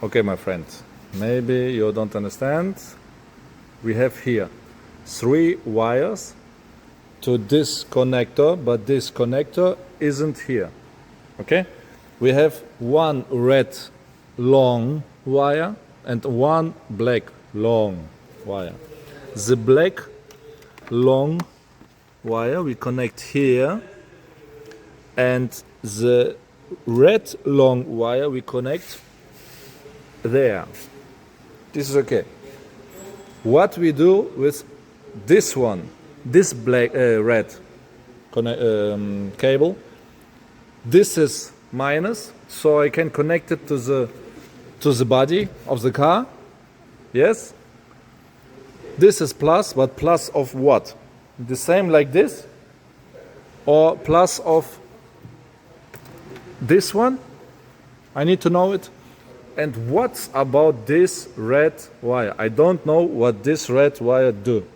Okay, my friend, maybe you don't understand. We have here 3 wires to this connector, but this connector isn't here. Okay? We have one red long wire and one black long wire. The black long wire we connect here, and the red long wire we connect there. This is okay. What we do with this one, this black red cable, this is minus, so I can connect it to the body of the car. Yes. This is plus, but plus of what? The same like this, or plus of this one? I need to know it. And what's about this red wire? I don't know what this red wire do.